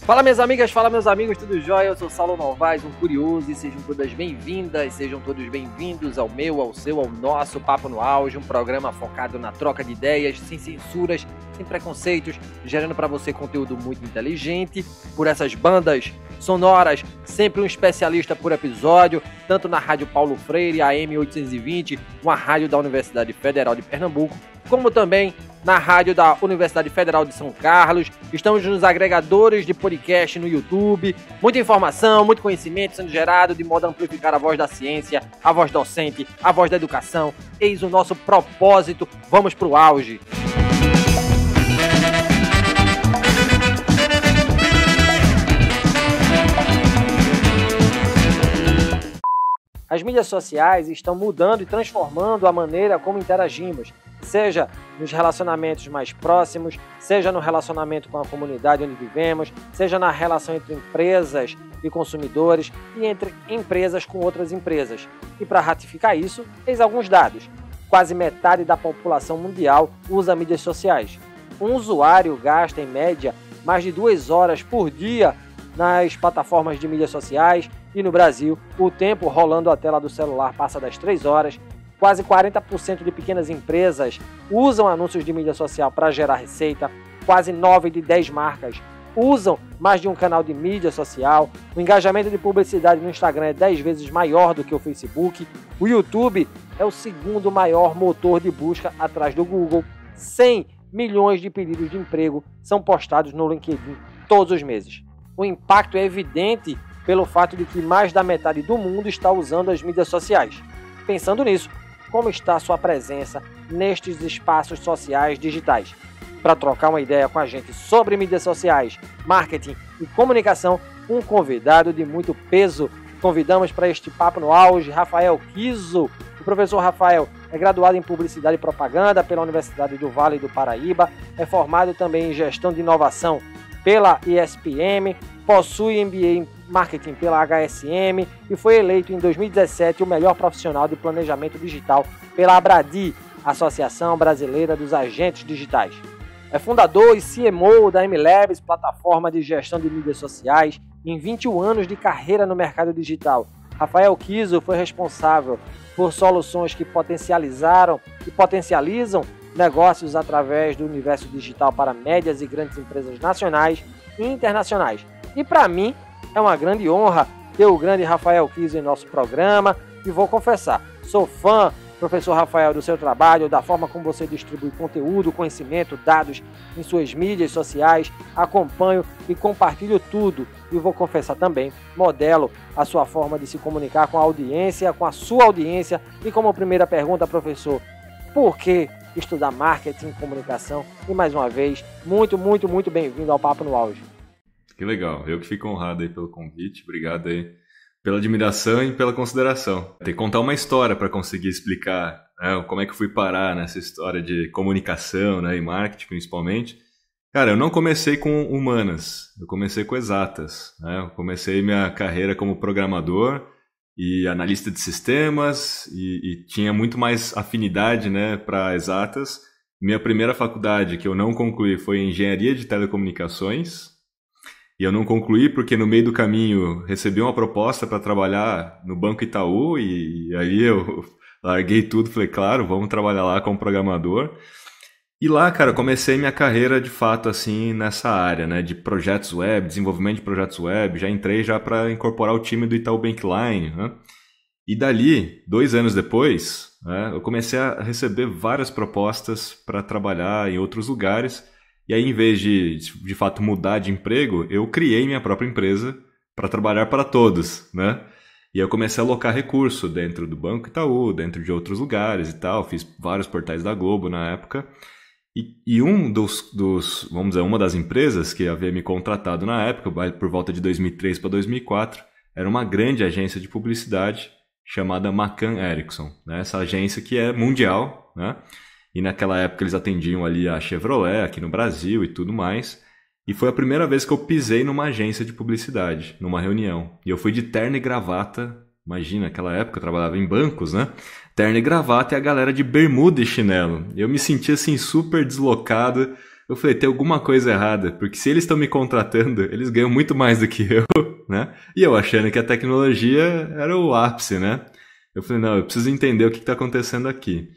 Fala minhas amigas, fala meus amigos, tudo jóia? Eu sou Saulo Novaes, um curioso, e sejam todas bem-vindas, sejam todos bem-vindos ao meu, ao seu, ao nosso Papo no Auge, um programa focado na troca de ideias, sem censuras, sem preconceitos, gerando para você conteúdo muito inteligente, por essas bandas sonoras, sempre um especialista por episódio, tanto na Rádio Paulo Freire, AM 820, uma rádio da Universidade Federal de Pernambuco, como também na rádio da Universidade Federal de São Carlos. Estamos nos agregadores de podcast no YouTube. Muita informação, muito conhecimento sendo gerado de modo a amplificar a voz da ciência, a voz docente, a voz da educação. Eis o nosso propósito. Vamos pro auge. As mídias sociais estão mudando e transformando a maneira como interagimos, seja nos relacionamentos mais próximos, seja no relacionamento com a comunidade onde vivemos, seja na relação entre empresas e consumidores e entre empresas com outras empresas. E para ratificar isso, eis alguns dados. Quase metade da população mundial usa mídias sociais. Um usuário gasta, em média, mais de 2 horas por dia nas plataformas de mídias sociais e no Brasil, o tempo rolando a tela do celular passa das 3 horas. Quase 40% de pequenas empresas usam anúncios de mídia social para gerar receita. Quase 9 de 10 marcas usam mais de um canal de mídia social. O engajamento de publicidade no Instagram é 10 vezes maior do que o Facebook. O YouTube é o segundo maior motor de busca atrás do Google. 100 milhões de pedidos de emprego são postados no LinkedIn todos os meses. O impacto é evidente pelo fato de que mais da metade do mundo está usando as mídias sociais. Pensando nisso, como está a sua presença nestes espaços sociais digitais? Para trocar uma ideia com a gente sobre mídias sociais, marketing e comunicação, um convidado de muito peso. Convidamos para este Papo no Auge Rafael Kiso. O professor Rafael é graduado em Publicidade e Propaganda pela Universidade do Vale do Paraíba, é formado também em Gestão de Inovação pela ISPM, possui MBA em Marketing pela HSM e foi eleito em 2017 o melhor profissional de planejamento digital pela Abradi, Associação Brasileira dos Agentes Digitais. É fundador e CMO da MLabs, plataforma de gestão de mídias sociais, em 21 anos de carreira no mercado digital. Rafael Kiso foi responsável por soluções que potencializam negócios através do universo digital para médias e grandes empresas nacionais e internacionais. E para mim, é uma grande honra ter o grande Rafael Kiso em nosso programa. E vou confessar, sou fã, professor Rafael, do seu trabalho, da forma como você distribui conteúdo, conhecimento, dados em suas mídias sociais. Acompanho e compartilho tudo. E vou confessar também, modelo a sua forma de se comunicar com a audiência, com a sua audiência. E como primeira pergunta, professor, por que estudar marketing e comunicação? E mais uma vez, muito bem-vindo ao Papo no Auge. Que legal, eu que fico honrado aí pelo convite, obrigado aí pela admiração e pela consideração. Tem que contar uma história para conseguir explicar, né, como é que eu fui parar nessa história de comunicação, né, e marketing principalmente. Cara, eu não comecei com humanas, eu comecei com exatas, né? Eu comecei minha carreira como programador e analista de sistemas e tinha muito mais afinidade, né, para exatas. Minha primeira faculdade que eu não concluí foi Engenharia de Telecomunicações. E eu não concluí porque no meio do caminho recebi uma proposta para trabalhar no Banco Itaú e aí eu larguei tudo, falei, claro, vamos trabalhar lá como programador. E lá, cara, comecei minha carreira de fato assim nessa área, né, de projetos web, desenvolvimento de projetos web, já entrei já para incorporar o time do Itaú Bankline, né? E dali, 2 anos depois, né, eu comecei a receber várias propostas para trabalhar em outros lugares. E aí, em vez de fato mudar de emprego, eu criei minha própria empresa para trabalhar para todos, né? E eu comecei a alocar recurso dentro do Banco Itaú, dentro de outros lugares e tal. Fiz vários portais da Globo na época. E vamos dizer, uma das empresas que havia me contratado na época, por volta de 2003 para 2004, era uma grande agência de publicidade chamada McCann Erickson, né? Essa agência que é mundial, né? E naquela época eles atendiam ali a Chevrolet aqui no Brasil e tudo mais. E foi a primeira vez que eu pisei numa agência de publicidade, numa reunião. E eu fui de terno e gravata. Imagina, naquela época eu trabalhava em bancos, né? Terno e gravata e a galera de bermuda e chinelo. Eu me senti assim super deslocado, Eu falei, tem alguma coisa errada, porque se eles estão me contratando, eles ganham muito mais do que eu, né? E eu achando que a tecnologia era o ápice, né? Eu falei, não, eu preciso entender o que está acontecendo aqui.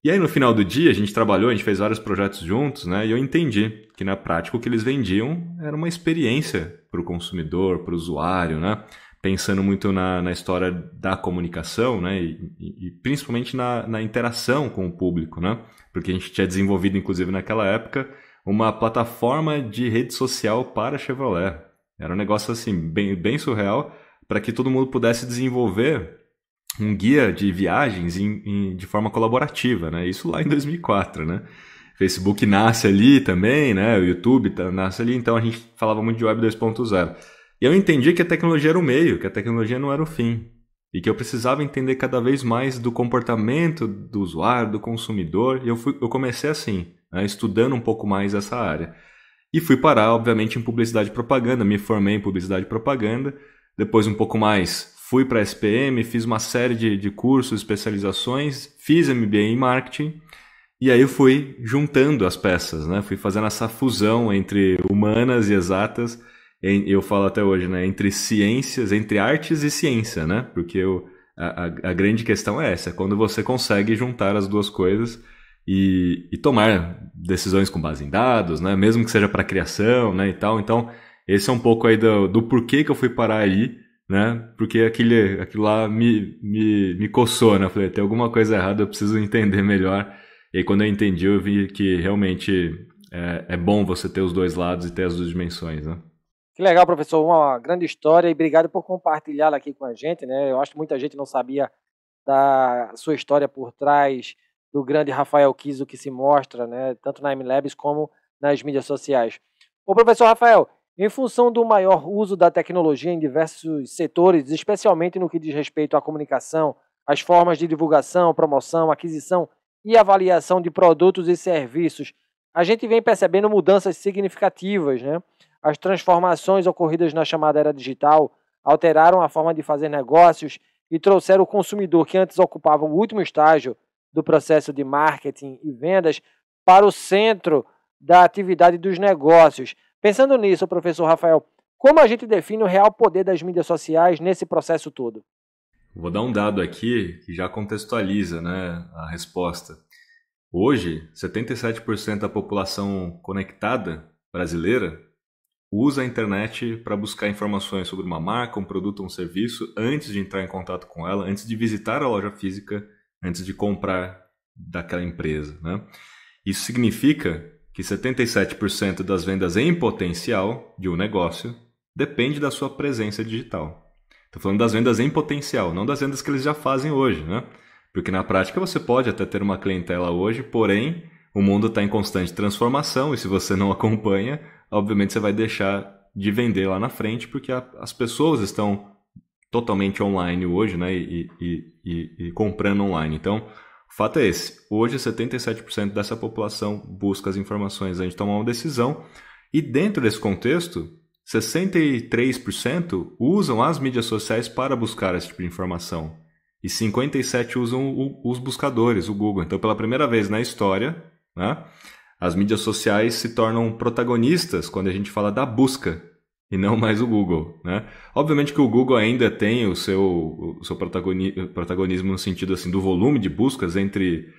E aí no final do dia a gente trabalhou, a gente fez vários projetos juntos, né? E eu entendi que na prática o que eles vendiam era uma experiência para o consumidor, para o usuário, né? Pensando muito na história da comunicação, né? E principalmente na interação com o público, né? Porque a gente tinha desenvolvido, inclusive naquela época, uma plataforma de rede social para a Chevrolet. Era um negócio assim bem surreal para que todo mundo pudesse desenvolver um guia de viagens de forma colaborativa, né? Isso lá em 2004, né? Facebook nasce ali também, né? O YouTube nasce ali, então a gente falava muito de Web 2.0. E eu entendi que a tecnologia era o meio, que a tecnologia não era o fim. E que eu precisava entender cada vez mais do comportamento do usuário, do consumidor. E eu comecei assim, né? Estudando um pouco mais essa área. E fui parar, obviamente, em publicidade e propaganda. Me formei em publicidade e propaganda. Depois um pouco mais fui para a SPM, fiz uma série de cursos, especializações, fiz MBA em marketing e aí eu fui juntando as peças, né? Fui fazendo essa fusão entre humanas e exatas, eu falo até hoje, né? Entre ciências, entre artes e ciência, né? Porque a grande questão é essa, quando você consegue juntar as duas coisas e tomar decisões com base em dados, né? Mesmo que seja para criação, né? E tal. Então, esse é um pouco aí do porquê que eu fui parar aí, né? Porque aquilo lá me coçou, né? Eu falei, tem alguma coisa errada, eu preciso entender melhor. E aí quando eu entendi, eu vi que realmente é bom você ter os dois lados e ter as duas dimensões, né? Que legal, professor, uma grande história e obrigado por compartilhá-la aqui com a gente, né? Eu acho que muita gente não sabia da sua história por trás do grande Rafael Kiso que se mostra, né? Tanto na MLabs como nas mídias sociais. Ô, professor Rafael, em função do maior uso da tecnologia em diversos setores, especialmente no que diz respeito à comunicação, às formas de divulgação, promoção, aquisição e avaliação de produtos e serviços, a gente vem percebendo mudanças significativas, né? As transformações ocorridas na chamada era digital alteraram a forma de fazer negócios e trouxeram o consumidor, que antes ocupava o último estágio do processo de marketing e vendas, para o centro da atividade dos negócios. Pensando nisso, professor Rafael, como a gente define o real poder das mídias sociais nesse processo todo? Vou dar um dado aqui que já contextualiza, né, a resposta. Hoje, 77% da população conectada brasileira usa a internet para buscar informações sobre uma marca, um produto ou um serviço antes de entrar em contato com ela, antes de visitar a loja física, antes de comprar daquela empresa, né? Isso significa que 77% das vendas em potencial de um negócio depende da sua presença digital. Estou falando das vendas em potencial, não das vendas que eles já fazem hoje, né? Porque na prática você pode até ter uma clientela hoje, porém o mundo está em constante transformação e se você não acompanha, obviamente você vai deixar de vender lá na frente porque as pessoas estão totalmente online hoje, né? E comprando online. Então, o fato é esse. Hoje, 77% dessa população busca as informações antes de tomar uma decisão. E dentro desse contexto, 63% usam as mídias sociais para buscar esse tipo de informação. E 57% usam os buscadores, o Google. Então, pela primeira vez na história, né, as mídias sociais se tornam protagonistas quando a gente fala da busca e não mais o Google, né? Obviamente que o Google ainda tem o seu protagonismo no sentido assim, do volume de buscas de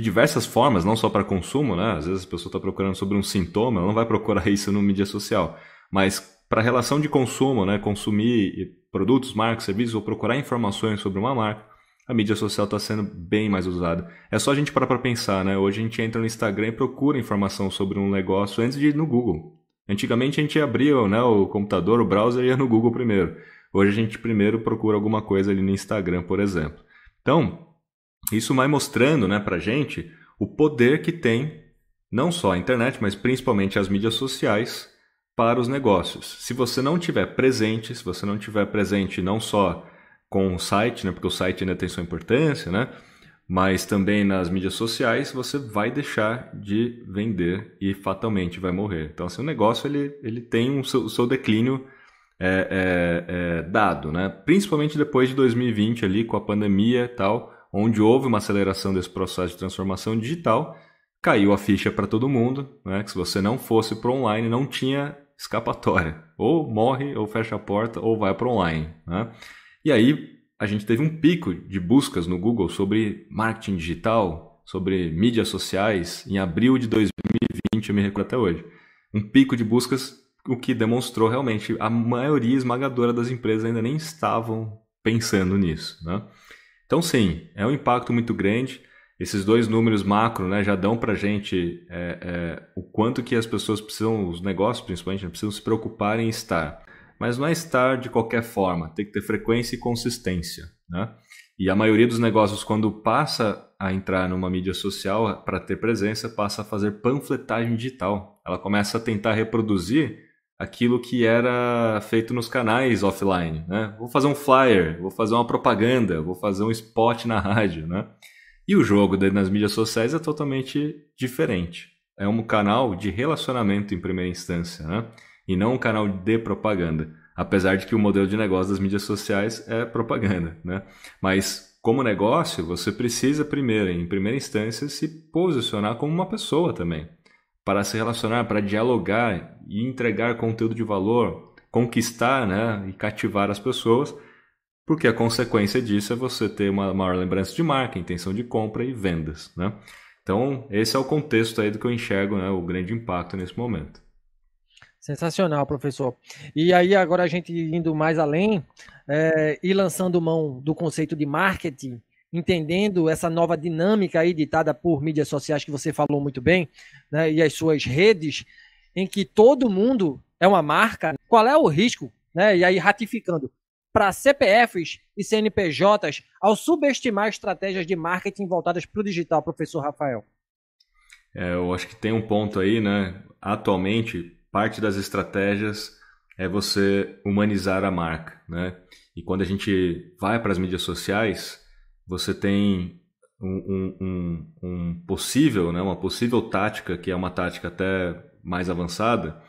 diversas formas, não só para consumo, né? Às vezes a pessoa está procurando sobre um sintoma, ela não vai procurar isso no mídia social, mas para a relação de consumo, né? Consumir produtos, marcas, serviços ou procurar informações sobre uma marca, a mídia social está sendo bem mais usada. É só a gente parar para pensar, né? Hoje a gente entra no Instagram e procura informação sobre um negócio antes de ir no Google. Antigamente a gente abria, né, o computador, o browser e ia no Google primeiro. Hoje a gente primeiro procura alguma coisa ali no Instagram, por exemplo. Então, isso vai mostrando, né, pra gente o poder que tem não só a internet, mas principalmente as mídias sociais para os negócios. Se você não tiver presente não só com o site, né, porque o site ainda tem sua importância, né, mas também nas mídias sociais, você vai deixar de vender e fatalmente vai morrer. Então, assim, o negócio ele tem o seu declínio dado, né? Principalmente depois de 2020, ali, com a pandemia e tal, onde houve uma aceleração desse processo de transformação digital, caiu a ficha para todo mundo, né, que se você não fosse para online, não tinha escapatória. Ou morre, ou fecha a porta, ou vai para online. Né? E aí a gente teve um pico de buscas no Google sobre marketing digital, sobre mídias sociais, em abril de 2020, eu me recordo até hoje. Um pico de buscas, o que demonstrou realmente a maioria esmagadora das empresas ainda nem estavam pensando nisso. Né? Então sim, é um impacto muito grande. Esses dois números macro, né, já dão para a gente o quanto que as pessoas precisam, os negócios principalmente, né, precisam se preocupar em estar. Mas não é estar de qualquer forma, tem que ter frequência e consistência. Né? E a maioria dos negócios, quando passa a entrar numa mídia social para ter presença, passa a fazer panfletagem digital. Ela começa a tentar reproduzir aquilo que era feito nos canais offline. Né? Vou fazer um flyer, vou fazer uma propaganda, vou fazer um spot na rádio. Né? E o jogo nas mídias sociais é totalmente diferente. É um canal de relacionamento em primeira instância, né? E não um canal de propaganda. Apesar de que o modelo de negócio das mídias sociais é propaganda, né? Mas como negócio, você precisa primeiro, em primeira instância, se posicionar como uma pessoa também. Para se relacionar, para dialogar e entregar conteúdo de valor, conquistar, né? E cativar as pessoas. Porque a consequência disso é você ter uma maior lembrança de marca, intenção de compra e vendas, né? Então, esse é o contexto aí do que eu enxergo, né, o grande impacto nesse momento. Sensacional, professor. E aí, agora a gente indo mais além e lançando mão do conceito de marketing, entendendo essa nova dinâmica aí ditada por mídias sociais que você falou muito bem, né, e as suas redes, em que todo mundo é uma marca, qual é o risco, né, e aí ratificando, para CPFs e CNPJs ao subestimar estratégias de marketing voltadas para o digital, professor Rafael? Eu acho que tem um ponto aí, né? Atualmente, parte das estratégias é você humanizar a marca, né? E quando a gente vai para as mídias sociais, você tem um possível, né? Uma possível tática, que é uma tática até mais avançada,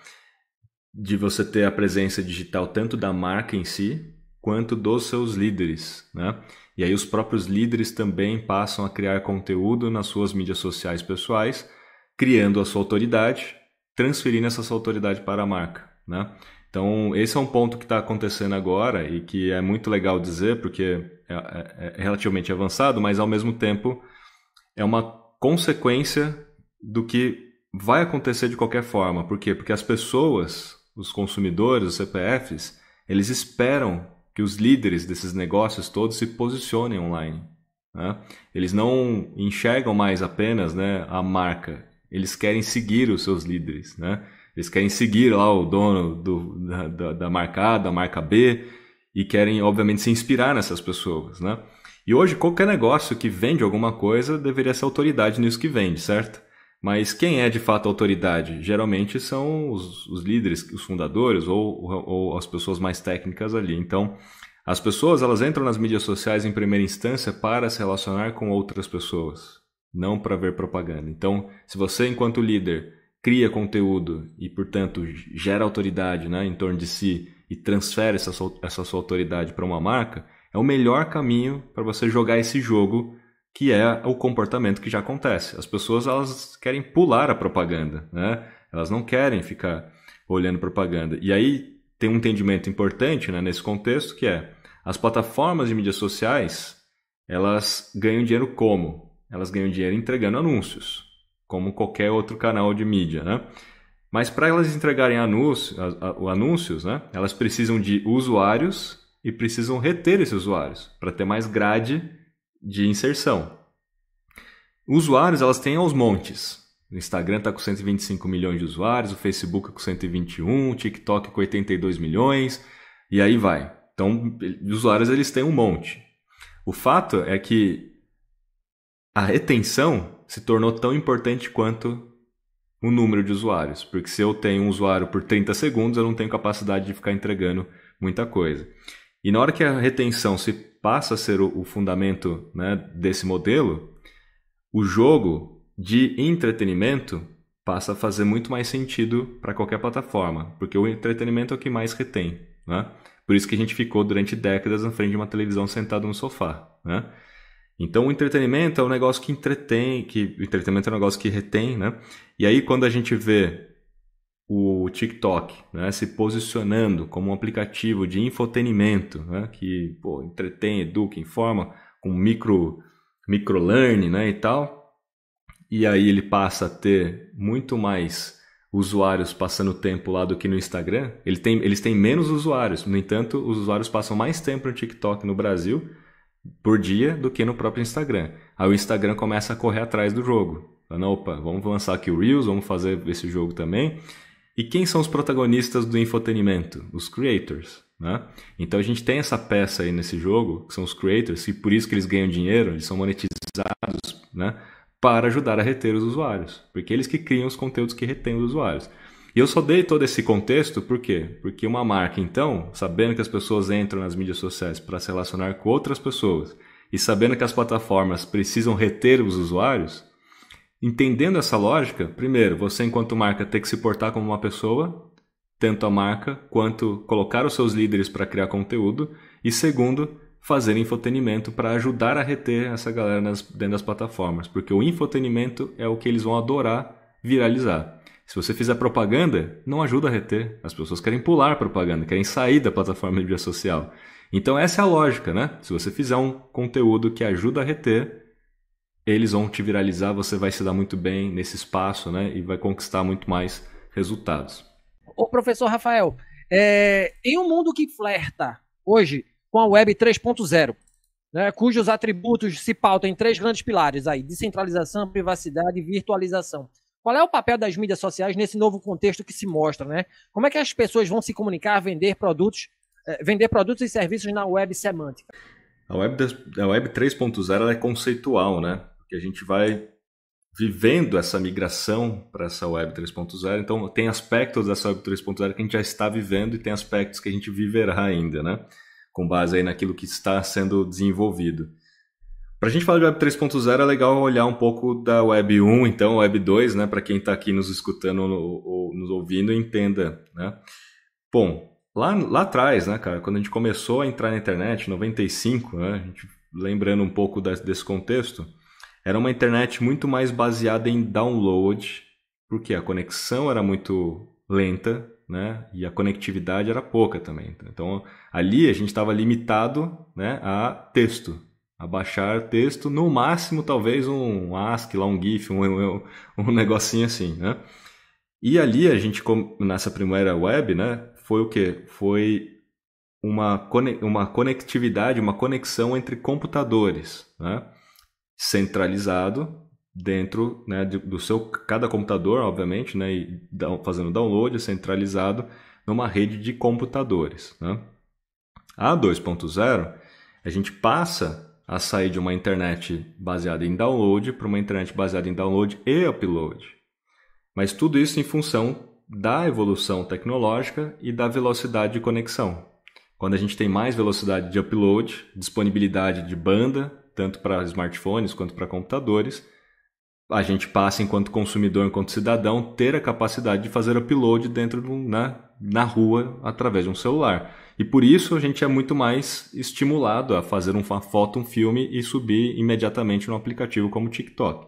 de você ter a presença digital tanto da marca em si, quanto dos seus líderes, né? E aí os próprios líderes também passam a criar conteúdo nas suas mídias sociais pessoais, criando a sua autoridade, transferindo essa sua autoridade para a marca, né? Então, esse é um ponto que está acontecendo agora e que é muito legal dizer, porque é relativamente avançado, mas ao mesmo tempo é uma consequência do que vai acontecer de qualquer forma. Por quê? Porque as pessoas, os consumidores, os CPFs, eles esperam que os líderes desses negócios todos se posicionem online, né? Eles não enxergam mais apenas, né, a marca, eles querem seguir os seus líderes, né? Eles querem seguir lá o dono da marca A, da marca B, e querem, obviamente, se inspirar nessas pessoas, né? E hoje, qualquer negócio que vende alguma coisa deveria ser autoridade nisso que vende, certo? Mas quem é de fato autoridade? Geralmente são os líderes, os fundadores ou as pessoas mais técnicas ali. Então, as pessoas elas entram nas mídias sociais em primeira instância para se relacionar com outras pessoas, não para ver propaganda. Então, se você, enquanto líder, cria conteúdo e, portanto, gera autoridade, né, em torno de si e transfere essa sua autoridade para uma marca, é o melhor caminho para você jogar esse jogo, que é o comportamento que já acontece. As pessoas elas querem pular a propaganda, né? Elas não querem ficar olhando propaganda. E aí tem um entendimento importante, né, nesse contexto, que é as plataformas de mídias sociais, elas ganham dinheiro como? Elas ganham dinheiro entregando anúncios, como qualquer outro canal de mídia, né? Mas para elas entregarem anúncios, né, elas precisam de usuários e precisam reter esses usuários para ter mais grade de inserção. Usuários elas têm aos montes. O Instagram está com 125 milhões de usuários, o Facebook com 121, o TikTok com 82 milhões, e aí vai. Então, usuários eles têm um monte. O fato é que a retenção se tornou tão importante quanto o número de usuários. Porque se eu tenho um usuário por 30 segundos, eu não tenho capacidade de ficar entregando muita coisa. E na hora que a retenção se passa a ser o fundamento, né, desse modelo, o jogo de entretenimento passa a fazer muito mais sentido para qualquer plataforma. Porque o entretenimento é o que mais retém, né? Por isso que a gente ficou durante décadas na frente de uma televisão sentado no sofá, né? Então o entretenimento é um negócio que entretém, o entretenimento é um negócio que retém, né? E aí quando a gente vê o TikTok, né, se posicionando como um aplicativo de infotenimento, né, que entretém, educa, informa, com microlearning, né, e tal, e aí ele passa a ter muito mais usuários passando tempo lá do que no Instagram. Eles têm menos usuários, no entanto, os usuários passam mais tempo no TikTok no Brasil por dia do que no próprio Instagram. Aí o Instagram começa a correr atrás do jogo. Falando, opa, vamos lançar aqui o Reels, vamos fazer esse jogo também. E quem são os protagonistas do infotenimento? Os creators, né? Então a gente tem essa peça aí nesse jogo, que são os creators, e por isso que eles ganham dinheiro, eles são monetizados, né, para ajudar a reter os usuários. Porque eles que criam os conteúdos que retêm os usuários. E eu só dei todo esse contexto, por quê? Porque uma marca, então, sabendo que as pessoas entram nas mídias sociais para se relacionar com outras pessoas, e sabendo que as plataformas precisam reter os usuários, entendendo essa lógica, primeiro, você enquanto marca tem que se portar como uma pessoa, tanto a marca quanto colocar os seus líderes para criar conteúdo, e segundo, fazer infotenimento para ajudar a reter essa galera dentro das plataformas, porque o infotenimento é o que eles vão adorar viralizar. Se você fizer propaganda, não ajuda a reter. As pessoas querem pular propaganda, querem sair da plataforma de mídia social. Então essa é a lógica, né? Se você fizer um conteúdo que ajuda a reter, eles vão te viralizar, você vai se dar muito bem nesse espaço, né? E vai conquistar muito mais resultados. Ô, professor Rafael, em um mundo que flerta hoje com a Web 3.0, né, cujos atributos se pautam em 3 grandes pilares aí, descentralização, privacidade e virtualização. Qual é o papel das mídias sociais nesse novo contexto que se mostra, né? Como é que as pessoas vão se comunicar, vender produtos e serviços na web semântica? A Web 3.0 é conceitual, né? Porque a gente vai vivendo essa migração para essa Web 3.0. Então, tem aspectos dessa Web 3.0 que a gente já está vivendo e tem aspectos que a gente viverá ainda, né? Com base aí naquilo que está sendo desenvolvido. Para a gente falar de Web 3.0 é legal olhar um pouco da Web 1, então Web 2, né, para quem está aqui nos escutando ou nos ouvindo, entenda, né? Bom, lá atrás, né, cara, quando a gente começou a entrar na internet, em 95, né, a gente, lembrando um pouco desse contexto, era uma internet muito mais baseada em download, porque a conexão era muito lenta, né, e a conectividade era pouca também. Então, ali a gente estava limitado, né, a texto. A baixar texto, no máximo talvez um ASCII, lá um GIF, um negocinho assim, né? E ali a gente, nessa primeira web, né, foi o quê? Foi uma conectividade, uma conexão entre computadores, né? Centralizado dentro, né, do seu, cada computador, obviamente, né, e fazendo download, centralizado numa rede de computadores, né? A 2.0, a gente passa a sair de uma internet baseada em download para uma internet baseada em download e upload. Mas tudo isso em função da evolução tecnológica e da velocidade de conexão. Quando a gente tem mais velocidade de upload, disponibilidade de banda, tanto para smartphones quanto para computadores, a gente passa, enquanto consumidor, enquanto cidadão, ter a capacidade de fazer upload dentro na rua através de um celular. E por isso a gente é muito mais estimulado a fazer uma foto, um filme e subir imediatamente no aplicativo como o TikTok.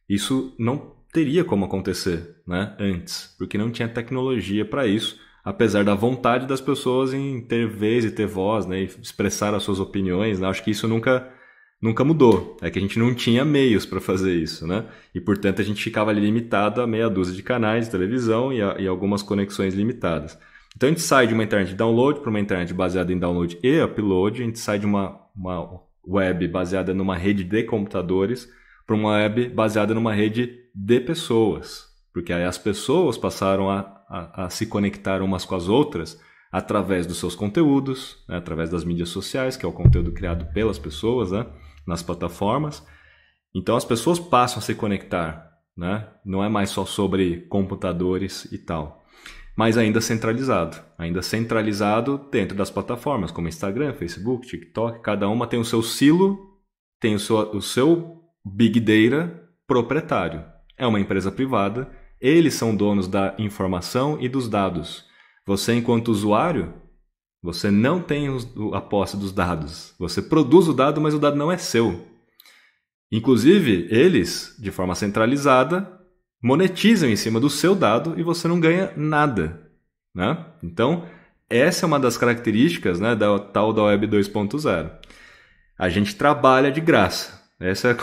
Isso não teria como acontecer, né, antes, porque não tinha tecnologia para isso, apesar da vontade das pessoas em ter vez e ter voz, né, e expressar as suas opiniões, né? Acho que isso nunca mudou. É que a gente não tinha meios para fazer isso, né? E, portanto, a gente ficava ali limitado a meia dúzia de canais de televisão e algumas conexões limitadas. Então, a gente sai de uma internet de download para uma internet baseada em download e upload. A gente sai de uma web baseada numa rede de computadores para uma web baseada numa rede de pessoas. Porque aí as pessoas passaram a se conectar umas com as outras através dos seus conteúdos, né? Através das mídias sociais, que é o conteúdo criado pelas pessoas, né? Nas plataformas. Então as pessoas passam a se conectar, né? Não é mais só sobre computadores e tal, mas ainda centralizado dentro das plataformas, como Instagram, Facebook, TikTok. Cada uma tem o seu silo, tem o seu Big Data proprietário. É uma empresa privada, eles são donos da informação e dos dados. Você, enquanto usuário, você não tem a posse dos dados. Você produz o dado, mas o dado não é seu. Inclusive, eles, de forma centralizada, monetizam em cima do seu dado e você não ganha nada, né? Então, essa é uma das características, né, da tal da Web 2.0. A gente trabalha de graça. Essa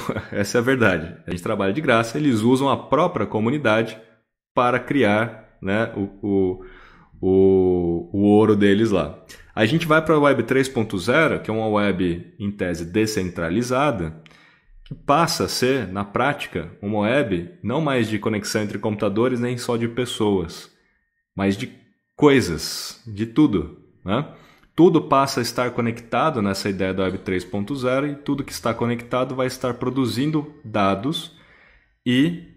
é a verdade. A gente trabalha de graça, eles usam a própria comunidade para criar, né, o ouro deles lá. A gente vai para a Web 3.0, que é uma web, em tese, descentralizada, que passa a ser, na prática, uma web não mais de conexão entre computadores, nem só de pessoas, mas de coisas, de tudo, né? Tudo passa a estar conectado nessa ideia da Web 3.0 e tudo que está conectado vai estar produzindo dados e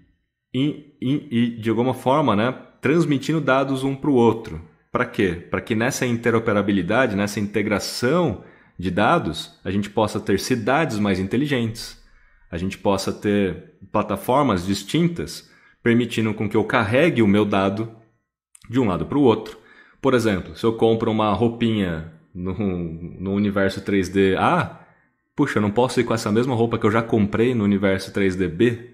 de alguma forma, né, transmitindo dados um para o outro. Para quê? Para que nessa interoperabilidade, nessa integração de dados, a gente possa ter cidades mais inteligentes, a gente possa ter plataformas distintas, permitindo com que eu carregue o meu dado de um lado para o outro. Por exemplo, se eu compro uma roupinha no universo 3D A, puxa, eu não posso ir com essa mesma roupa que eu já comprei no universo 3D B?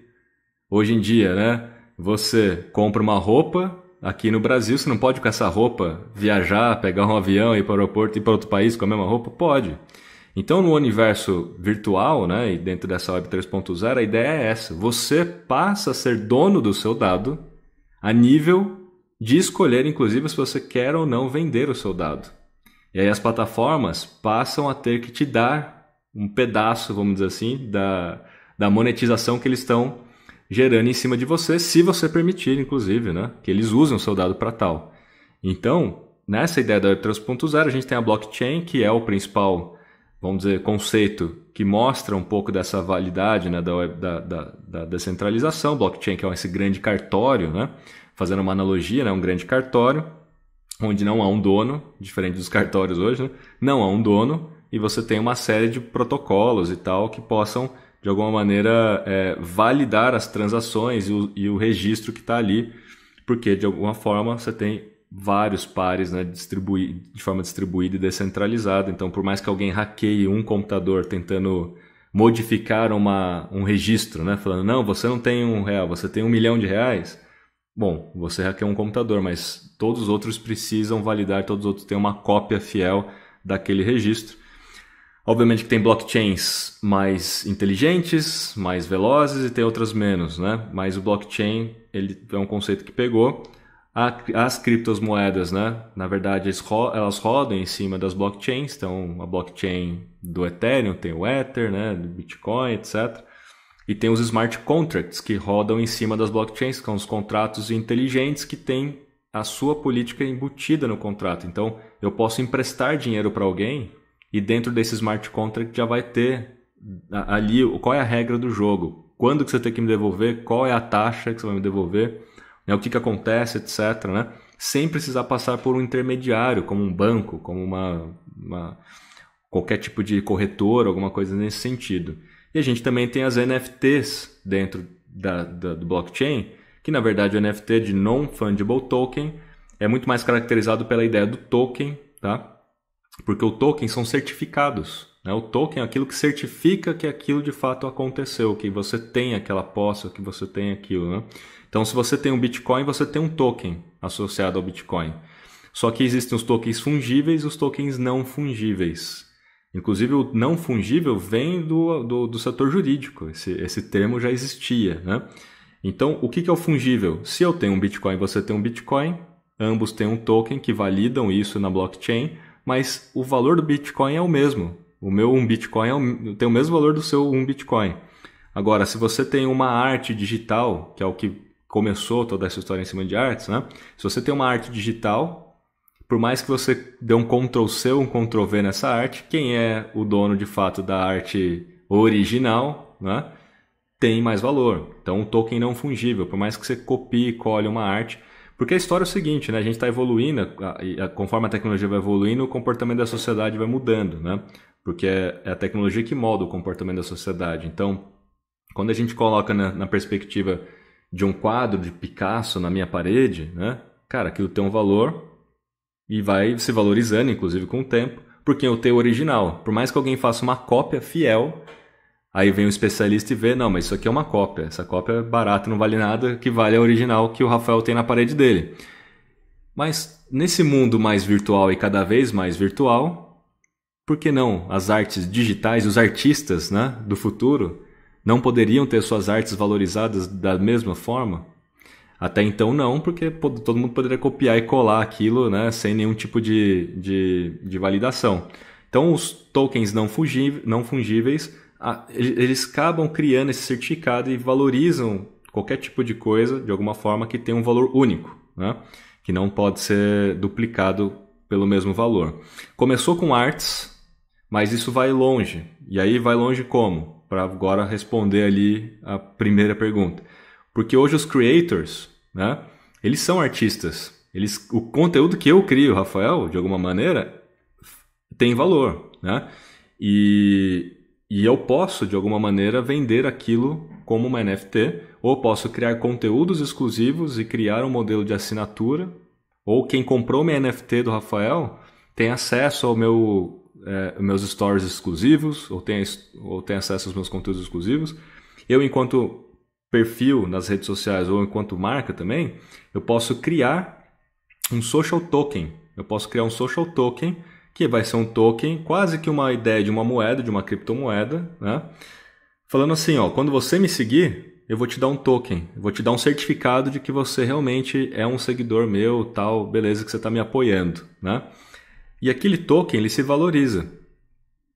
Hoje em dia, né? Você compra uma roupa aqui no Brasil, você não pode com essa roupa viajar, pegar um avião, ir para o aeroporto e ir para outro país com a mesma roupa? Pode. Então, no universo virtual, né, e dentro dessa Web 3.0, a ideia é essa. Você passa a ser dono do seu dado a nível de escolher, inclusive, se você quer ou não vender o seu dado. E aí as plataformas passam a ter que te dar um pedaço, vamos dizer assim, da monetização que eles estão gerando em cima de você, se você permitir, inclusive, né, que eles usem o seu dado para tal. Então, nessa ideia da Web 3.0, a gente tem a blockchain, que é o principal, vamos dizer, conceito que mostra um pouco dessa validade, né, da descentralização. Blockchain, que é esse grande cartório, né, fazendo uma analogia, né, um grande cartório, onde não há um dono, diferente dos cartórios hoje, né, não há um dono, e você tem uma série de protocolos e tal que possam, de alguma maneira, validar as transações e o registro que está ali, porque, de alguma forma, você tem vários pares, né, de forma distribuída e descentralizada. Então, por mais que alguém hackeie um computador tentando modificar um registro, né, falando, não, você não tem R$1, você tem R$1 milhão. Bom, você hackeou um computador, mas todos os outros precisam validar, todos os outros têm uma cópia fiel daquele registro. Obviamente que tem blockchains mais inteligentes, mais velozes e tem outras menos, né? Mas o blockchain ele é um conceito que pegou. As criptomoedas, né? Na verdade, elas rodam em cima das blockchains. Então, a blockchain do Ethereum tem o Ether, né? Do Bitcoin, etc. E tem os smart contracts que rodam em cima das blockchains, que são os contratos inteligentes que têm a sua política embutida no contrato. Então, eu posso emprestar dinheiro para alguém e dentro desse smart contract já vai ter ali qual é a regra do jogo. Quando que você tem que me devolver, qual é a taxa que você vai me devolver, né, o que acontece, etc. Né? Sem precisar passar por um intermediário, como um banco, como qualquer tipo de corretor, alguma coisa nesse sentido. E a gente também tem as NFTs dentro do blockchain, que na verdade o NFT de Non-Fungible Token é muito mais caracterizado pela ideia do token, tá? Porque o token são certificados, né? O token é aquilo que certifica que aquilo de fato aconteceu, que você tem aquela posse, que você tem aquilo, né? Então, se você tem um Bitcoin, você tem um token associado ao Bitcoin. Só que existem os tokens fungíveis e os tokens não fungíveis. Inclusive, o não fungível vem do setor jurídico. Esse termo já existia, né? Então, o que é o fungível? Se eu tenho um Bitcoin e você tem um Bitcoin, ambos têm um token que validam isso na blockchain, mas o valor do Bitcoin é o mesmo. O meu 1 Bitcoin tem o mesmo valor do seu 1 Bitcoin. Agora, se você tem uma arte digital, que é o que começou toda essa história em cima de artes, né? Se você tem uma arte digital, por mais que você dê um Ctrl+C ou um Ctrl+V nessa arte, quem é o dono de fato da arte original, né, tem mais valor. Então, um token não fungível, por mais que você copie e cole uma arte. Porque a história é o seguinte, né? A gente está evoluindo, conforme a tecnologia vai evoluindo, o comportamento da sociedade vai mudando, né? Porque é a tecnologia que molda o comportamento da sociedade. Então, quando a gente coloca na perspectiva de um quadro de Picasso na minha parede, né? Cara, aquilo tem um valor e vai se valorizando, inclusive com o tempo, porque eu tenho o original. Por mais que alguém faça uma cópia fiel, Aí vem o especialista e vê, não, mas isso aqui é uma cópia. Essa cópia é barata, não vale nada, que vale a original que o Rafael tem na parede dele. Mas nesse mundo mais virtual e cada vez mais virtual, por que não as artes digitais, os artistas, né, do futuro, não poderiam ter suas artes valorizadas da mesma forma? Até então não, porque todo mundo poderia copiar e colar aquilo, né, sem nenhum tipo de validação. Então os tokens não fungíveis, eles acabam criando esse certificado e valorizam qualquer tipo de coisa, de alguma forma, que tem um valor único, né? Que não pode ser duplicado pelo mesmo valor. Começou com artes, mas isso vai longe. E aí vai longe como? Para agora responder ali a primeira pergunta. Porque hoje os creators, né, eles são artistas. O conteúdo que eu crio, Rafael, de alguma maneira, tem valor, né? E eu posso, de alguma maneira, vender aquilo como uma NFT, ou posso criar conteúdos exclusivos e criar um modelo de assinatura, ou quem comprou minha NFT do Rafael tem acesso ao meus stories exclusivos, ou tem acesso aos meus conteúdos exclusivos. Eu, enquanto perfil nas redes sociais, ou enquanto marca também, eu posso criar um social token. Eu posso criar um social token que vai ser um token, quase que uma ideia de uma moeda, de uma criptomoeda, né? Falando assim, ó, quando você me seguir, eu vou te dar um token, eu vou te dar um certificado de que você realmente é um seguidor meu, tal, beleza, que você está me apoiando, né? E aquele token, ele se valoriza.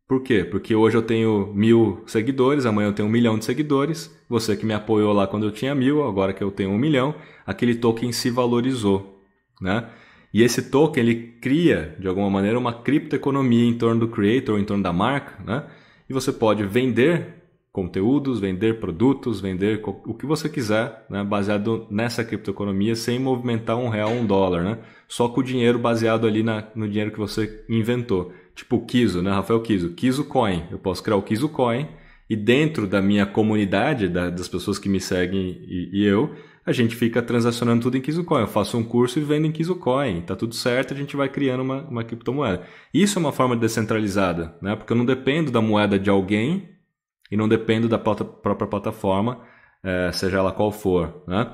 Por quê? Porque hoje eu tenho 1.000 seguidores, amanhã eu tenho 1 milhão de seguidores, você que me apoiou lá quando eu tinha 1.000, agora que eu tenho 1 milhão, aquele token se valorizou, né? E esse token, ele cria, de alguma maneira, uma criptoeconomia em torno do creator, em torno da marca, né? E você pode vender conteúdos, vender produtos, vender o que você quiser, né? Baseado nessa criptoeconomia, sem movimentar R$1, $1, né? Só com o dinheiro baseado ali no dinheiro que você inventou. Tipo o Kiso, né, Rafael Kiso? Kiso Coin. Eu posso criar o Kiso Coin e dentro da minha comunidade, das pessoas que me seguem e eu, a gente fica transacionando tudo em KizoCoin. Eu faço um curso e vendo em KizoCoin. Tá tudo certo, a gente vai criando uma criptomoeda. Isso é uma forma descentralizada, né? Porque eu não dependo da moeda de alguém e não dependo da própria plataforma, seja ela qual for, né?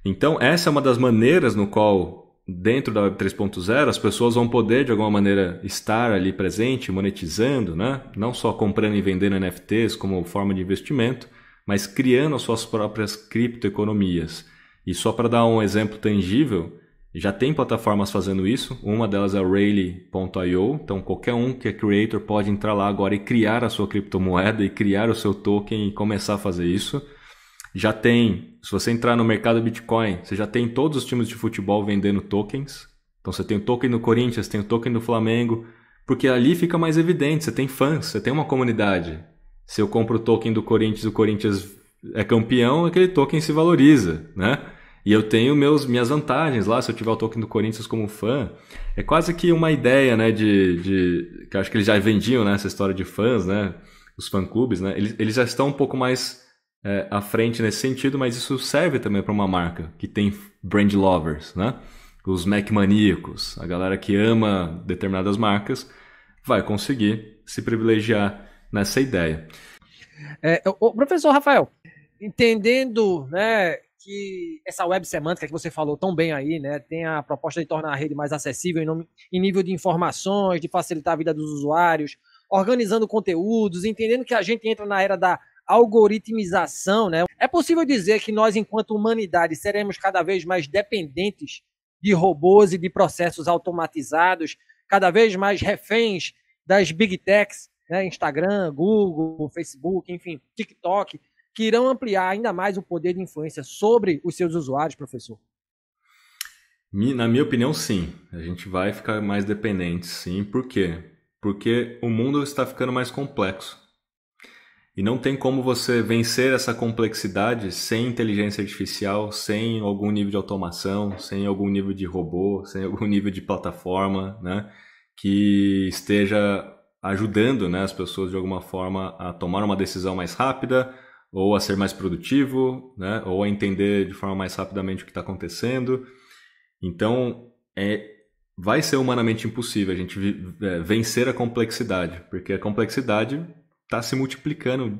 Então, essa é uma das maneiras no qual, dentro da Web 3.0, as pessoas vão poder, de alguma maneira, estar ali presente, monetizando, né? Não só comprando e vendendo NFTs como forma de investimento, mas criando as suas próprias criptoeconomias. E só para dar um exemplo tangível, já tem plataformas fazendo isso. Uma delas é a Rayleigh.io. Então, qualquer um que é creator pode entrar lá agora e criar a sua criptomoeda e criar o seu token e começar a fazer isso. Já tem, se você entrar no mercado Bitcoin, você já tem todos os times de futebol vendendo tokens. Então, você tem o token do Corinthians, tem o token do Flamengo, porque ali fica mais evidente, você tem fãs, você tem uma comunidade. Se eu compro o token do Corinthians, o Corinthians é campeão, aquele token se valoriza, né? E eu tenho minhas vantagens lá, se eu tiver o token do Corinthians como fã. É quase que uma ideia, né, que eu acho que eles já vendiam, né, essa história de fãs, né? Os fã-clubes, né? Eles já estão um pouco mais à frente nesse sentido, mas isso serve também para uma marca que tem brand lovers, né? Os Mac maníacos, a galera que ama determinadas marcas, vai conseguir se privilegiar nessa ideia. O professor Rafael, entendendo, né, que essa web semântica que você falou tão bem aí, né, tem a proposta de tornar a rede mais acessível em nível de informações, de facilitar a vida dos usuários, organizando conteúdos, entendendo que a gente entra na era da algoritmização, né? É possível dizer que nós, enquanto humanidade, seremos cada vez mais dependentes de robôs e de processos automatizados, cada vez mais reféns das big techs, né? Instagram, Google, Facebook, enfim, TikTok, que irão ampliar ainda mais o poder de influência sobre os seus usuários, professor? Na minha opinião, sim. A gente vai ficar mais dependente, sim. Por quê? Porque o mundo está ficando mais complexo. E não tem como você vencer essa complexidade sem inteligência artificial, sem algum nível de automação, sem algum nível de robô, sem algum nível de plataforma, né, que esteja ajudando, né, as pessoas de alguma forma a tomar uma decisão mais rápida, ou a ser mais produtivo, né, ou a entender de forma mais rapidamente o que está acontecendo. Então, vai ser humanamente impossível a gente vencer a complexidade, porque a complexidade está se multiplicando,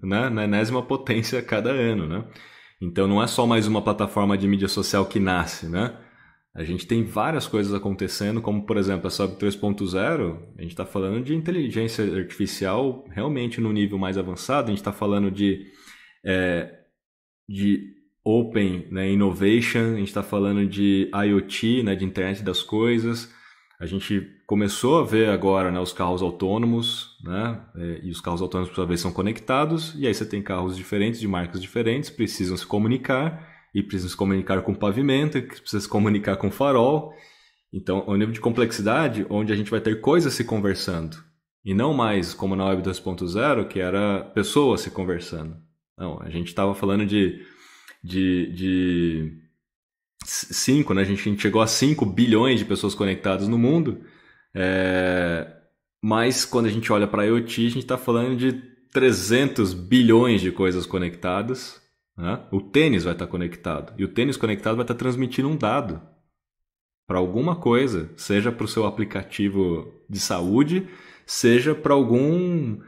né, na enésima potência a cada ano, né? Então não é só mais uma plataforma de mídia social que nasce, né? A gente tem várias coisas acontecendo, como por exemplo a SOB 3.0, a gente está falando de inteligência artificial realmente no nível mais avançado, a gente está falando de Open, né, Innovation, a gente está falando de IoT, né, de internet das coisas. A gente começou a ver agora, né, os carros autônomos, né, e os carros autônomos por sua vez são conectados, e aí você tem carros diferentes, de marcas diferentes, precisam se comunicar, e precisam se comunicar com o pavimento, precisam se comunicar com o farol. Então, é um nível de complexidade onde a gente vai ter coisas se conversando, e não mais como na Web 2.0, que era pessoas se conversando. Não, a gente estava falando de 5, né? A gente chegou a 5 bilhões de pessoas conectadas no mundo, mas quando a gente olha para a IoT, a gente está falando de 300 bilhões de coisas conectadas, né? O tênis vai estar conectado, e o tênis conectado vai estar transmitindo um dado para alguma coisa, seja para o seu aplicativo de saúde, seja para algum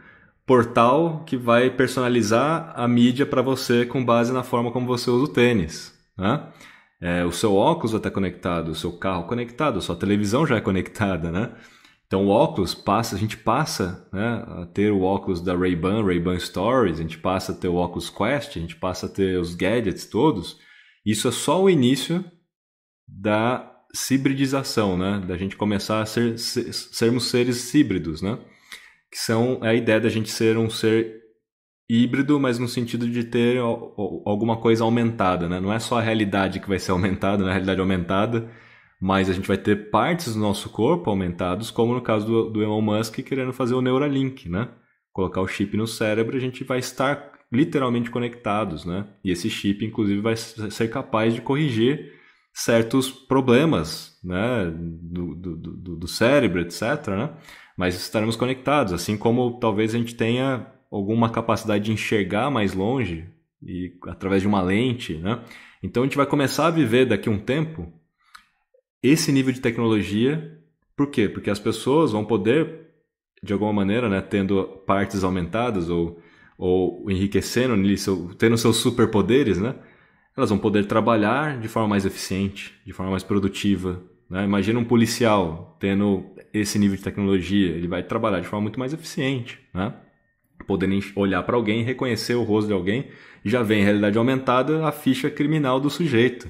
portal que vai personalizar a mídia para você com base na forma como você usa o tênis, né? O seu óculos vai estar conectado, o seu carro conectado, a sua televisão já é conectada, né? Então o óculos a gente passa, né, a ter o óculos da Ray-Ban Stories, a gente passa a ter o Oculus Quest, a gente passa a ter os gadgets todos. Isso é só o início da hibridização, né? Da gente começar a sermos seres híbridos, né? Que são a ideia da gente ser um ser híbrido, mas no sentido de ter alguma coisa aumentada, né? Não é só a realidade que vai ser aumentada, não é a realidade aumentada, mas a gente vai ter partes do nosso corpo aumentados, como no caso do Elon Musk querendo fazer o Neuralink, né? Colocar o chip no cérebro, a gente vai estar literalmente conectados, né? E esse chip, inclusive, vai ser capaz de corrigir certos problemas, né? do cérebro, etc., né? Mas estaremos conectados, assim como talvez a gente tenha alguma capacidade de enxergar mais longe e através de uma lente, né? Então a gente vai começar a viver daqui a um tempo esse nível de tecnologia. Por quê? Porque as pessoas vão poder, de alguma maneira, né, tendo partes aumentadas ou enriquecendo, tendo seus superpoderes, né? Elas vão poder trabalhar de forma mais eficiente, de forma mais produtiva, né? Imagina um policial tendo esse nível de tecnologia, ele vai trabalhar de forma muito mais eficiente, né? Podendo olhar para alguém, reconhecer o rosto de alguém, já vem em realidade aumentada a ficha criminal do sujeito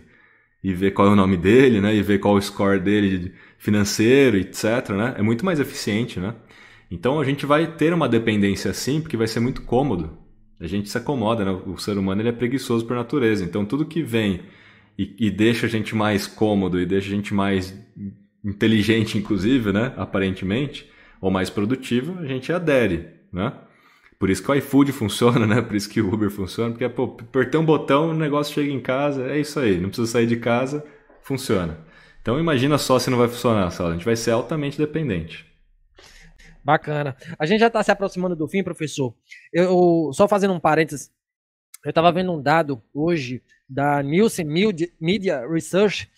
e ver qual é o nome dele, né? E ver qual é o score dele financeiro, etc., né? É muito mais eficiente, né? Então a gente vai ter uma dependência assim, porque vai ser muito cômodo. A gente se acomoda, né? O ser humano ele é preguiçoso por natureza. Então tudo que vem e deixa a gente mais cômodo e deixa a gente mais inteligente, inclusive, né? Aparentemente, ou mais produtivo, a gente adere, né? Por isso que o iFood funciona, né? Por isso que o Uber funciona, porque, pô, apertei um botão, o negócio chega em casa, é isso aí, não precisa sair de casa, funciona. Então imagina só se não vai funcionar, Saulo, a gente vai ser altamente dependente. Bacana. A gente já está se aproximando do fim, professor. Eu só fazendo um parênteses, eu estava vendo um dado hoje da Nielsen Media Research,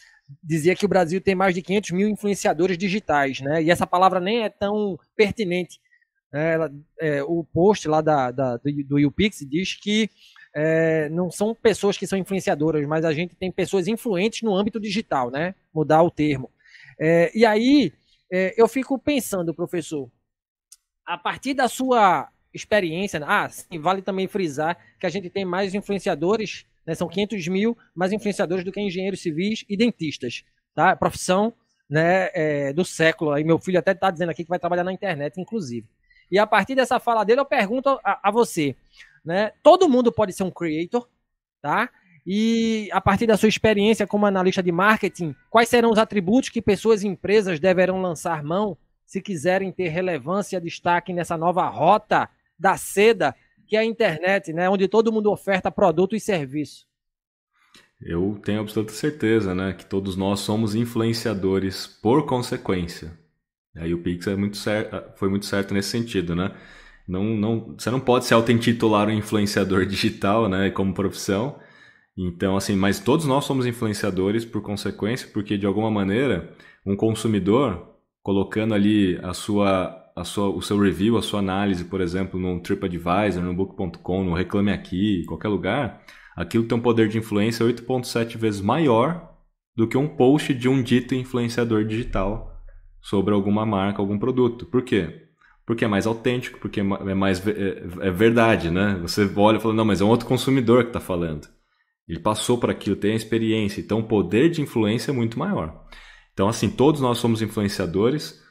dizia que o Brasil tem mais de 500 mil influenciadores digitais, né? E essa palavra nem é tão pertinente. O post lá do YouPix diz que não são pessoas que são influenciadoras, mas a gente tem pessoas influentes no âmbito digital, né? Mudar o termo. E aí, eu fico pensando, professor, a partir da sua experiência, sim, vale também frisar que a gente tem mais influenciadores, né? São 500 mil mais influenciadores do que engenheiros civis e dentistas, tá? Profissão, né, do século. Aí meu filho até está dizendo aqui que vai trabalhar na internet, inclusive. E a partir dessa fala dele, eu pergunto a você, né? Todo mundo pode ser um creator, tá? E a partir da sua experiência como analista de marketing, quais serão os atributos que pessoas e empresas deverão lançar mão se quiserem ter relevância e destaque nessa nova rota da seda, que é a internet, né? Onde todo mundo oferta produto e serviço? Eu tenho absoluta certeza, né, que todos nós somos influenciadores por consequência. Aí o Pix foi muito certo nesse sentido, né? Você não pode se auto-intitular um influenciador digital, né, como profissão. Então, assim, mas todos nós somos influenciadores por consequência, porque de alguma maneira um consumidor colocando ali a sua o seu review, a sua análise, por exemplo, no TripAdvisor, no Book.com, no Reclame Aqui, qualquer lugar, aquilo tem um poder de influência 8,7 vezes maior do que um post de um dito influenciador digital sobre alguma marca, algum produto. Por quê? Porque é mais autêntico, porque é verdade, né? Você olha e fala, não, mas é um outro consumidor que está falando. Ele passou por aquilo, tem a experiência, então o poder de influência é muito maior. Então, assim, todos nós somos influenciadores,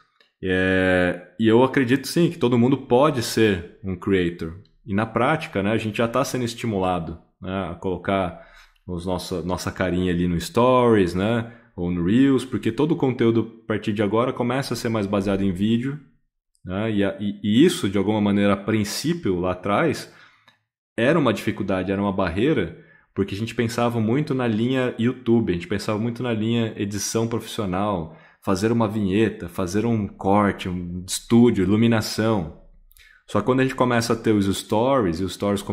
e eu acredito, sim, que todo mundo pode ser um creator. E na prática, né, a gente já está sendo estimulado, né, a colocar nossa carinha ali no Stories, né, ou no Reels, porque todo o conteúdo, a partir de agora, começa a ser mais baseado em vídeo, né, e isso, de alguma maneira, a princípio, lá atrás, era uma dificuldade, era uma barreira, porque a gente pensava muito na linha YouTube, a gente pensava muito na linha edição profissional, fazer uma vinheta, fazer um corte, um estúdio, iluminação. Só que quando a gente começa a ter os stories, e os stories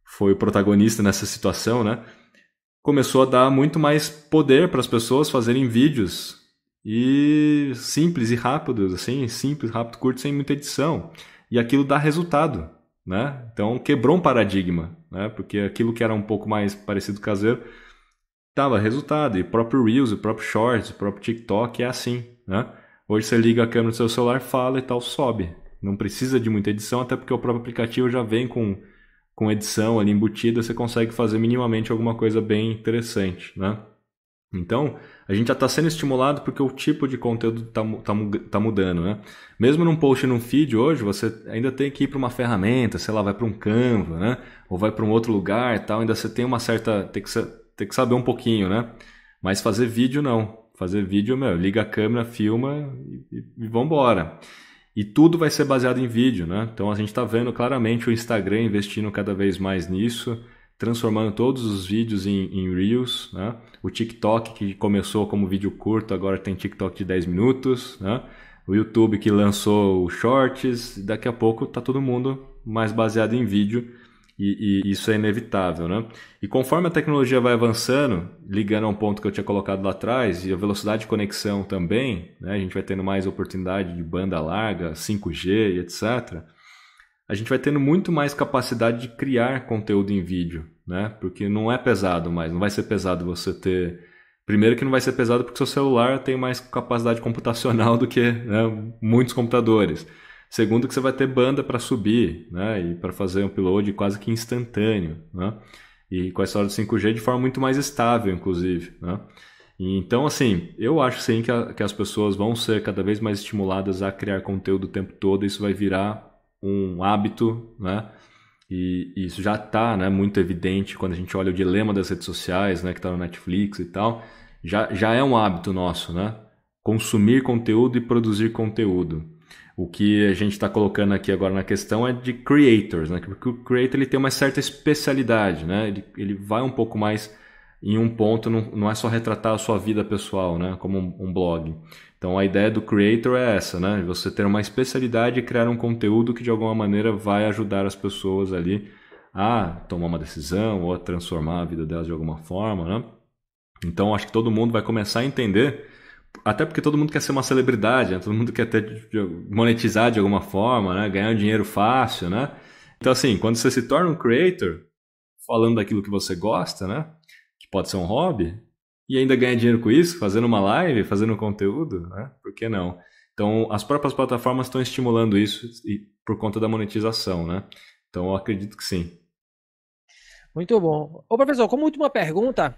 foi o protagonista nessa situação, né? Começou a dar muito mais poder para as pessoas fazerem vídeos e simples e rápidos, assim, simples, rápido, curto, sem muita edição. E aquilo dá resultado, né? Então quebrou um paradigma, né? Porque aquilo que era um pouco mais parecido caseiro dava resultado. E o próprio Reels, o próprio Shorts, o próprio TikTok é assim, né? Hoje você liga a câmera do seu celular, fala e tal, sobe. Não precisa de muita edição, até porque o próprio aplicativo já vem com edição ali embutida, você consegue fazer minimamente alguma coisa bem interessante, né? Então, a gente já está sendo estimulado porque o tipo de conteúdo tá mudando, né? Mesmo num post num feed hoje, você ainda tem que ir para uma ferramenta, sei lá, vai para um Canva, né? Ou vai para um outro lugar e tal, ainda você tem uma certa... Tem que saber um pouquinho, né? Mas fazer vídeo não. Fazer vídeo, liga a câmera, filma e vambora. E tudo vai ser baseado em vídeo, né? Então a gente está vendo claramente o Instagram investindo cada vez mais nisso, transformando todos os vídeos em Reels, né? O TikTok, que começou como vídeo curto, agora tem TikTok de 10 minutos, né? O YouTube, que lançou o Shorts, e daqui a pouco está todo mundo mais baseado em vídeo, e isso é inevitável, né? E conforme a tecnologia vai avançando, ligando a um ponto que eu tinha colocado lá atrás, e a velocidade de conexão também, né? A gente vai tendo mais oportunidade de banda larga, 5G e etc., a gente vai tendo muito mais capacidade de criar conteúdo em vídeo, né? Porque não é pesado mais, não vai ser pesado você ter... Primeiro que não vai ser pesado porque seu celular tem mais capacidade computacional do que, né, muitos computadores. Segundo que você vai ter banda para subir, né? E para fazer um upload quase que instantâneo, né? E com a história do 5G de forma muito mais estável, inclusive, né? E então, assim, eu acho sim que as pessoas vão ser cada vez mais estimuladas a criar conteúdo o tempo todo, e isso vai virar um hábito, né? E isso já está, né, muito evidente quando a gente olha o dilema das redes sociais, né, que está no Netflix e tal. Já é um hábito nosso, né? Consumir conteúdo e produzir conteúdo. O que a gente está colocando aqui agora na questão é de creators, né? Porque o creator ele tem uma certa especialidade, né? Ele vai um pouco mais em um ponto, não é só retratar a sua vida pessoal, né? Como um blog. Então a ideia do creator é essa, né? Você ter uma especialidade e criar um conteúdo que de alguma maneira vai ajudar as pessoas ali a tomar uma decisão ou a transformar a vida delas de alguma forma, né? Então acho que todo mundo vai começar a entender, até porque todo mundo quer ser uma celebridade, né? Todo mundo quer monetizar de alguma forma, né? Ganhar dinheiro fácil, né? Então assim, quando você se torna um creator, falando daquilo que você gosta, né? Que pode ser um hobby, e ainda ganhar dinheiro com isso, fazendo uma live, fazendo conteúdo, né? Por que não? Então, as próprias plataformas estão estimulando isso por conta da monetização, né? Então, eu acredito que sim. Muito bom. Ô, professor, como última pergunta,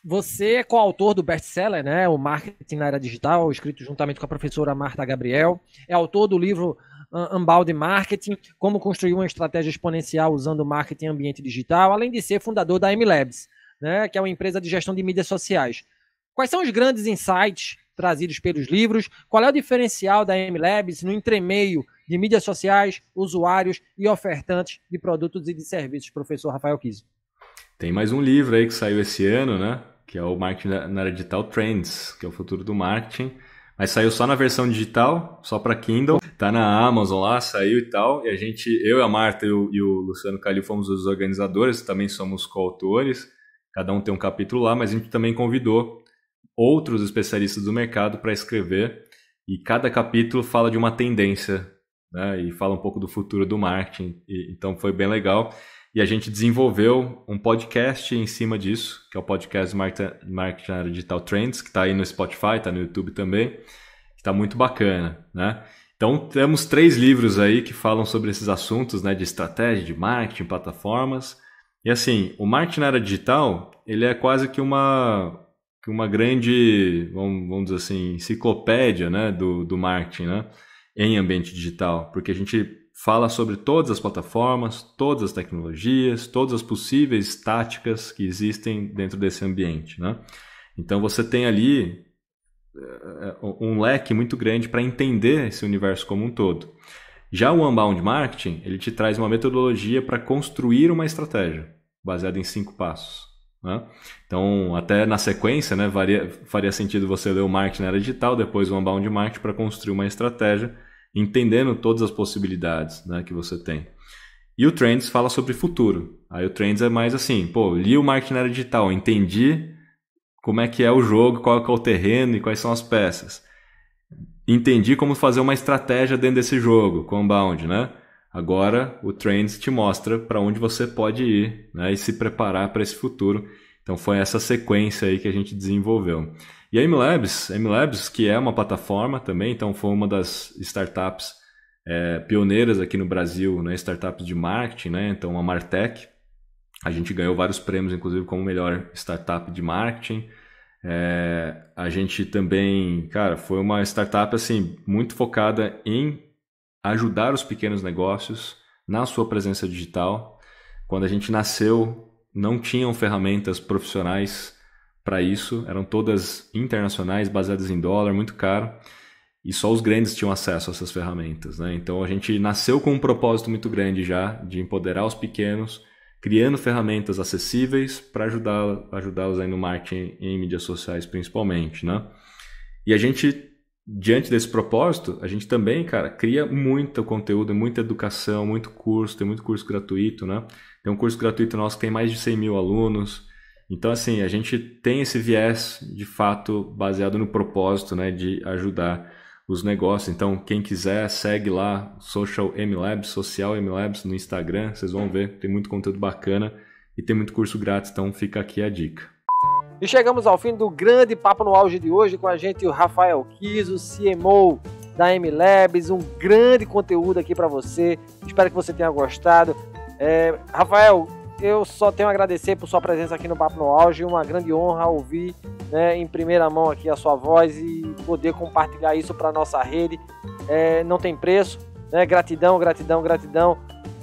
você é coautor do best-seller, né? O Marketing na Era Digital, escrito juntamente com a professora Marta Gabriel. É autor do livro Unbound Marketing, como construir uma estratégia exponencial usando marketing em ambiente digital, além de ser fundador da MLabs, né, que é uma empresa de gestão de mídias sociais. Quais são os grandes insights trazidos pelos livros? Qual é o diferencial da MLabs no entremeio de mídias sociais, usuários e ofertantes de produtos e de serviços, professor Rafael Kiso? Tem mais um livro aí que saiu esse ano, né, que é o Marketing na Era Digital Trends, que é o futuro do marketing. Mas saiu só na versão digital, só para Kindle. Tá na Amazon lá, saiu e tal. E eu e a Marta e o Luciano Calil fomos os organizadores, também somos coautores. Cada um tem um capítulo lá, mas a gente também convidou outros especialistas do mercado para escrever, e cada capítulo fala de uma tendência, né, e fala um pouco do futuro do marketing, então foi bem legal. E a gente desenvolveu um podcast em cima disso, que é o podcast Marketing na Era Digital Trends, que está aí no Spotify, está no YouTube também, que está muito bacana, né? Então, temos 3 livros aí que falam sobre esses assuntos, né, de estratégia, de marketing, plataformas. E assim, o marketing na era digital, ele é quase que uma grande, vamos dizer assim, enciclopédia, né, do marketing, né, em ambiente digital, porque a gente fala sobre todas as plataformas, todas as tecnologias, todas as possíveis táticas que existem dentro desse ambiente, né? Então você tem ali um leque muito grande para entender esse universo como um todo. Já o Unbound Marketing, ele te traz uma metodologia para construir uma estratégia baseada em 5 passos, né? Então, até na sequência, né, faria sentido você ler o Marketing na Era Digital, depois o Unbound Marketing para construir uma estratégia, entendendo todas as possibilidades, né, que você tem. E o Trends fala sobre futuro. Aí o Trends é mais assim, li o Marketing na Era Digital, entendi como é que é o jogo, qual é o terreno e quais são as peças. Entendi como fazer uma estratégia dentro desse jogo, com o Unbound, né? Agora o Trends te mostra para onde você pode ir, né, e se preparar para esse futuro. Então foi essa sequência aí que a gente desenvolveu. E a MLabs, que é uma plataforma também, então foi uma das startups pioneiras aqui no Brasil, né, startups de marketing, né, então a Martech. A gente ganhou vários prêmios, inclusive como melhor startup de marketing. A gente também, cara, foi uma startup assim, muito focada em ajudar os pequenos negócios na sua presença digital. Quando a gente nasceu, não tinham ferramentas profissionais para isso, eram todas internacionais, baseadas em dólar, muito caro, e só os grandes tinham acesso a essas ferramentas, né? Então a gente nasceu com um propósito muito grande já, de empoderar os pequenos, criando ferramentas acessíveis para ajudá-los aí no marketing em mídias sociais principalmente, né? E a gente, diante desse propósito, a gente também, cara, cria muito conteúdo, muita educação, muito curso, tem muito curso gratuito, né? Tem um curso gratuito nosso que tem mais de 100 mil alunos. Então, assim, a gente tem esse viés, de fato, baseado no propósito, né, de ajudar os negócios. Então, quem quiser, segue lá, Social MLabs no Instagram, vocês vão ver, tem muito conteúdo bacana e tem muito curso grátis, então fica aqui a dica. E chegamos ao fim do grande Papo no Auge de hoje, com a gente o Rafael Kiso, CMO da MLabs, um grande conteúdo aqui para você, espero que você tenha gostado. Rafael, eu só tenho a agradecer por sua presença aqui no Papo no Auge, uma grande honra ouvir, né, em primeira mão aqui a sua voz e poder compartilhar isso para a nossa rede. Não tem preço, né? Gratidão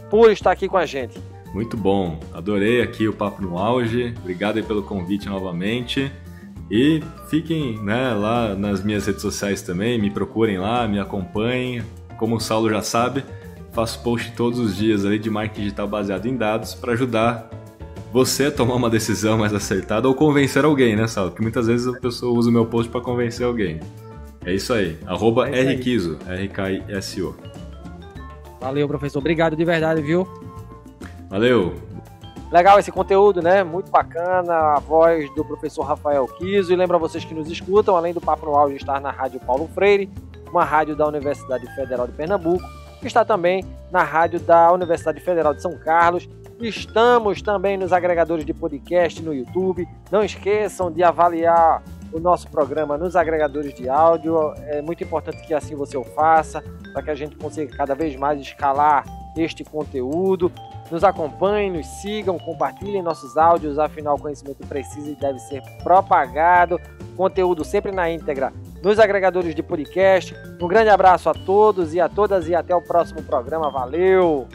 por estar aqui com a gente. Muito bom, adorei aqui o Papo no Auge, obrigado aí pelo convite novamente e fiquem, né, lá nas minhas redes sociais também, me procurem lá, me acompanhem, como o Saulo já sabe, faço post todos os dias ali de marketing digital baseado em dados para ajudar você a tomar uma decisão mais acertada ou convencer alguém, né, Saulo? Porque muitas vezes a pessoa usa o meu post para convencer alguém. É isso aí, @rkiso, RKISO. Valeu, professor, obrigado de verdade, viu? Valeu! Legal esse conteúdo, né? Muito bacana, a voz do professor Rafael Kiso. E lembra vocês que nos escutam, além do Papo no Auge estar na Rádio Paulo Freire, uma rádio da Universidade Federal de Pernambuco, está também na rádio da Universidade Federal de São Carlos. Estamos também nos agregadores de podcast no YouTube. Não esqueçam de avaliar o nosso programa nos agregadores de áudio. É muito importante que assim você o faça, para que a gente consiga cada vez mais escalar este conteúdo. Nos acompanhem, nos sigam, compartilhem nossos áudios, afinal o conhecimento precisa e deve ser propagado. Conteúdo sempre na íntegra nos agregadores de podcast. Um grande abraço a todos e a todas e até o próximo programa. Valeu!